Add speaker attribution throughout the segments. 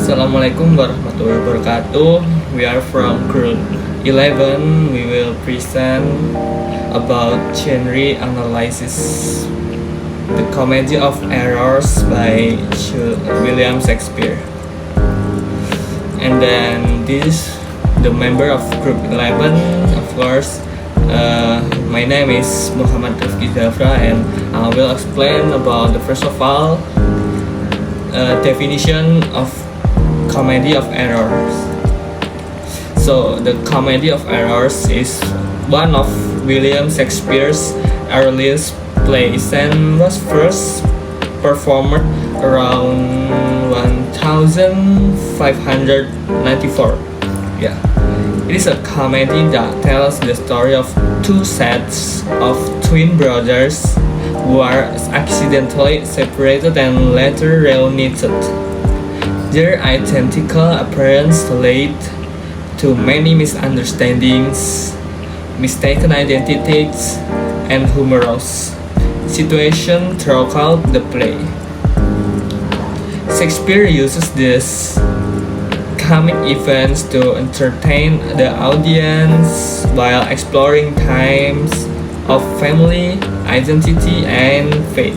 Speaker 1: Assalamualaikum warahmatullahi wabarakatuh. We are from Group 11. We will present about genre analysis, the Comedy of Errors by William Shakespeare. And then this, the member of Group 11, of course. My name is Rifky Zhafra, and I will explain about the first of all definition of comedy of errors. So the comedy of errors is one of William Shakespeare's earliest plays and was first performed around 1594. Yeah. It is a comedy that tells the story of two sets of twin brothers who are accidentally separated and later reunited. Their identical appearance led to many misunderstandings, mistaken identities, and humorous situations throughout the play. Shakespeare uses these comic events to entertain the audience while exploring themes of family, identity, and faith.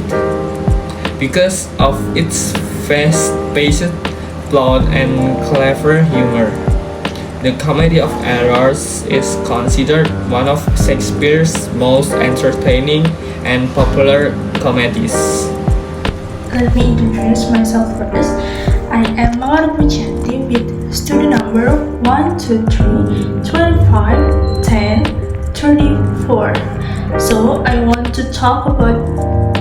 Speaker 1: Because of its fast-paced plot and clever humor, the Comedy of Errors is considered one of Shakespeare's most entertaining and popular comedies.
Speaker 2: Let me introduce myself first. I am Mawar Pujiati with student number 123 25 10 34. So I want to talk about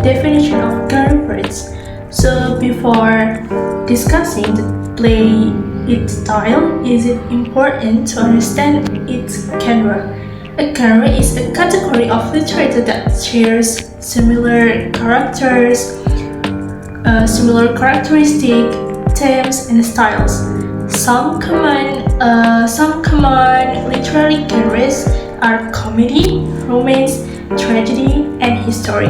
Speaker 2: definition of characters. So before discussing the play, its style, is it important to understand its genre? A genre is a category of literature that shares similar characteristics, themes, and styles. Some common literary genres are comedy, romance, tragedy, and history.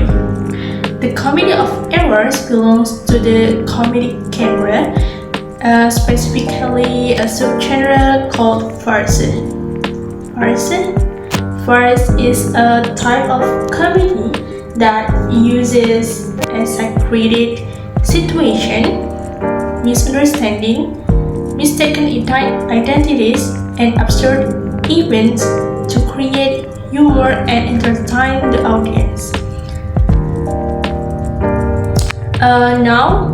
Speaker 2: The Comedy of Errors belongs to the comedy genre, specifically a subgenre called farce. Farce is a type of comedy that uses exaggerated situation, misunderstanding, mistaken identities, and absurd events to create humor and entertain the audience. Now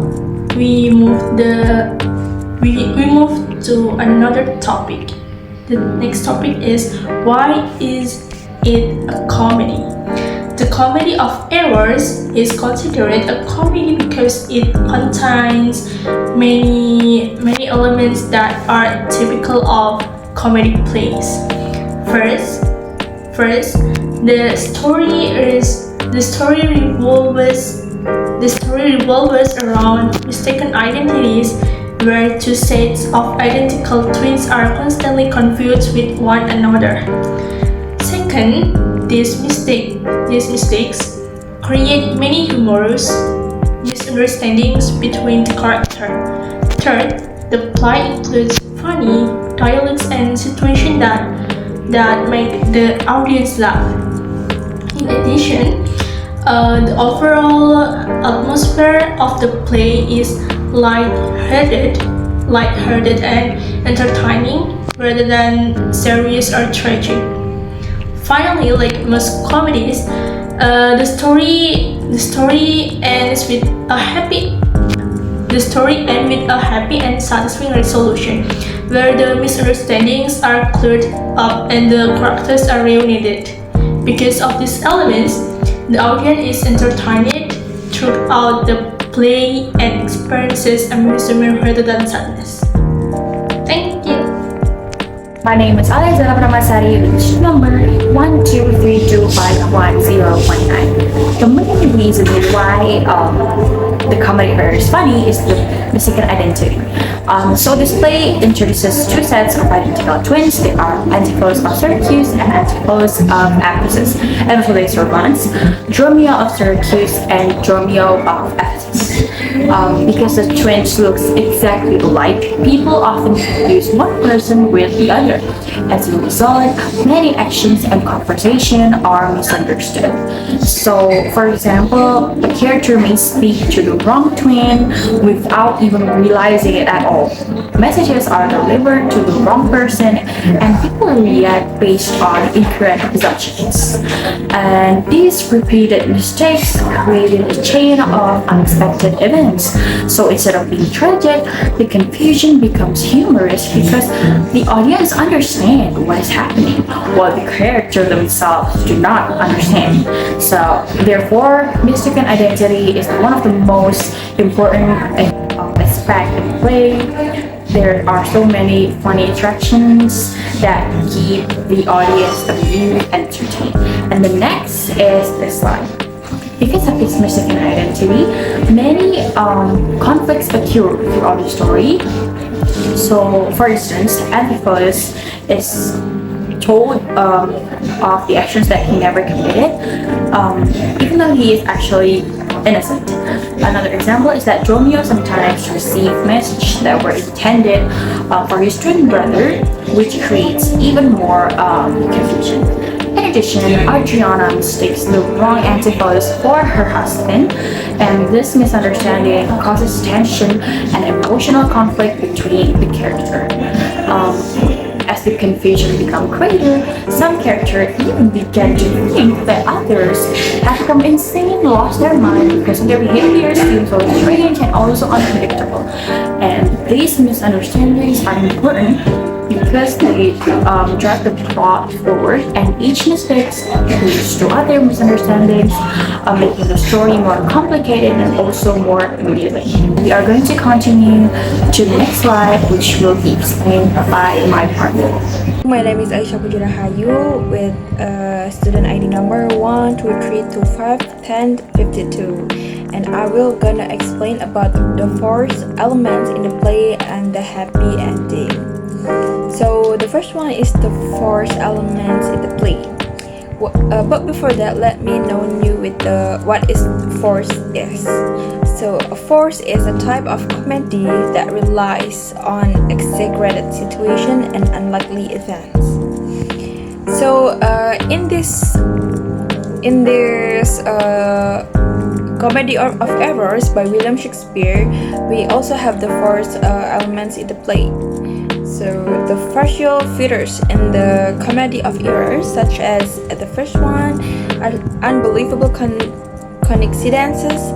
Speaker 2: we move to another topic. The next topic is, why is it a comedy? The Comedy of Errors is considered a comedy because it contains many elements that are typical of comedic plays. First, the story revolves around mistaken identities, where two sets of identical twins are constantly confused with one another. Second, these mistakes create many humorous misunderstandings between the characters. Third, the plot includes funny dialogues and situations that make the audience laugh. In addition, the overall atmosphere of the play is light-hearted and entertaining rather than serious or tragic. Finally, like most comedies, the story ends with a happy and satisfying resolution, where the misunderstandings are cleared up and the characters are reunited. Because of these elements, the audience is entertained throughout the play and experiences amusement rather than sadness. Thank you.
Speaker 3: My name is Alyaa Pramasari, with number 123251019. The main reason why the comedy is funny is the mistaken identity. So this play introduces two sets of identical twins. They are antipodes of Syracuse and antipodes of Ephesus. And for this romance, Dromio of Syracuse and Dromio of Ephesus. Because the twins looks exactly alike, people often confuse one person with the other. As a result, many actions and conversation are misunderstood. So, for example, a character may speak to the wrong twin without even realizing it at all. Messages are delivered to the wrong person, and people react based on incorrect assumptions. And these repeated mistakes created a chain of unexpected events. So instead of being tragic, the confusion becomes humorous because the audience understands what is happening, while the characters themselves do not understand. So therefore, mistaken identity is one of the most important aspects in the play. There are so many funny attractions that keep the audience amused and entertained. And the next is this slide. Because of this mistaken identity, many conflicts occur throughout the story. So, for instance, Antiphilus is told of the actions that he never committed, even though he is actually innocent. Another example is that Romeo sometimes receives messages that were intended for his twin brother, which creates even more confusion. In addition, Adriana mistakes the wrong Antiphilus for her husband, and this misunderstanding causes tension and emotional conflict between the characters. As the confusion becomes greater, some characters even begin to think that others have become insane, lost their mind because their behavior seems so strange and also unpredictable. And these misunderstandings are important because they drive the plot forward, and each mistake leads to other misunderstandings, making the story more complicated and also more revealing. We are going to continue to the next slide, which will be explained by my partner.
Speaker 4: My name is Aisya Rahayu with student ID number 123251052, and I will gonna explain about the four elements in the play and the happy ending. So the first one is the force elements in the play. But before that, let me know you with what is force is. So a force is a type of comedy that relies on exaggerated situation and unlikely events. So in this Comedy of Errors by William Shakespeare, we also have the force elements in the play. So the facial features in the Comedy of Errors, such as the first one, unbelievable coincidences,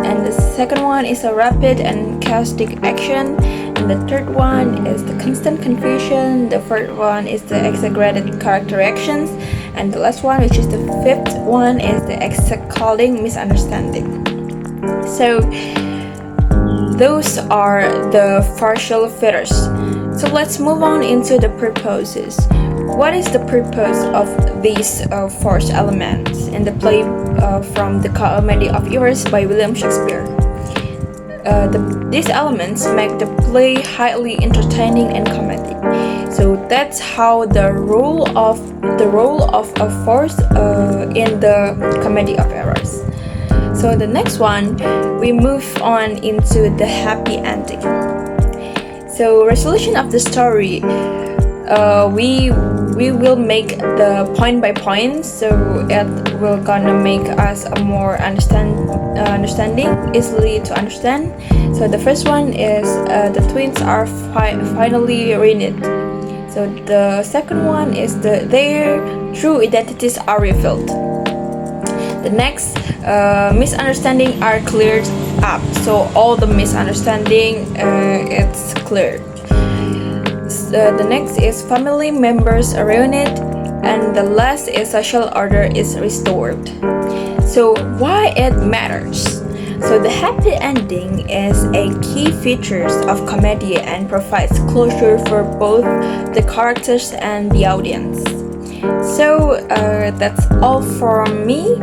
Speaker 4: and the second one is a rapid and chaotic action, and the third one is the constant confusion, the fourth one is the exaggerated character actions, and the last one, which is the fifth one, is the exaggerating misunderstanding. So those are the facial features. So let's move on into the purposes. What is the purpose of these force elements in the play from the Comedy of Errors by William Shakespeare? These elements make the play highly entertaining and comedic. So that's how the role of a force in the Comedy of Errors. So the next one, we move on into the happy ending. So resolution of the story, we will make the point by point, so it will gonna make us a more understanding, easily to understand. So the first one is the twins are finally reunited. So the second one is their true identities are revealed. The next misunderstanding are cleared up, so all the misunderstanding it's cleared. The next is family members are reunited, and the last is social order is restored. So why it matters? So the happy ending is a key features of comedy and provides closure for both the characters and the audience. So that's all from me.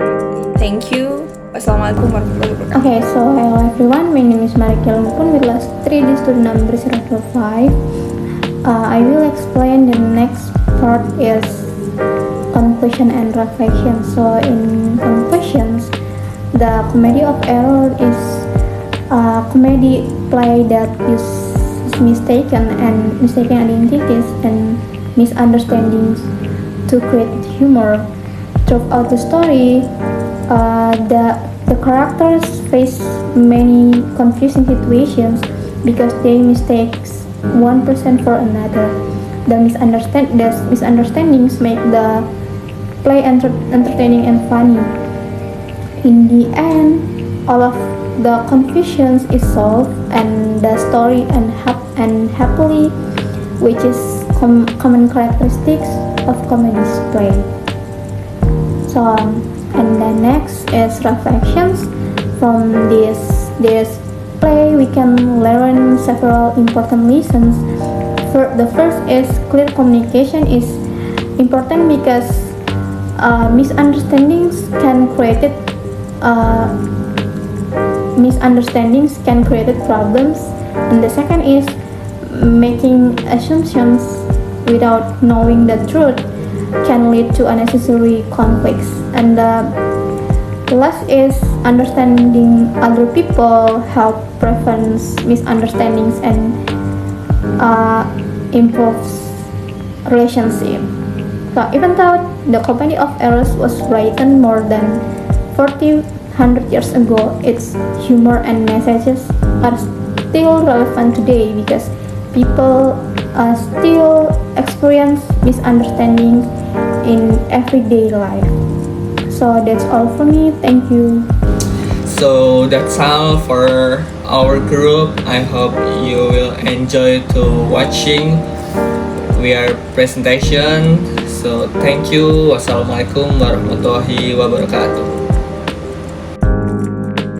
Speaker 4: Thank you. Wassalamualaikum warahmatullahi wabarakatuh.
Speaker 5: Okay, so hello everyone. My name is Marike Leunupun with class 3 di student number 025. I will explain the next part is conclusion and reflection. So in conclusions, the Comedy of Error is a comedy play that uses mistaken identities and misunderstandings to create humor. Throughout the story, the characters face many confusing situations because they mistake one person for another. The misunderstandings make the play entertaining and funny. In the end, all of the confusions is solved and the story and happily, which is common characteristics of comedy play. So, and the next is reflections. From this play, we can learn several important lessons. The first is clear communication is important because misunderstandings can create problems. And the second is making assumptions without knowing the truth can lead to unnecessary conflicts. And the last is understanding other people help prevent misunderstandings and improves relationship. So even though the Comedy of Errors was written more than 400 years ago, its humor and messages are still relevant today because people still experience misunderstandings in everyday life. So that's all for me. Thank you.
Speaker 1: So that's all for our group. I hope you will enjoy to watching our presentation. So thank you. Wassalamualaikum warahmatullahi wabarakatuh.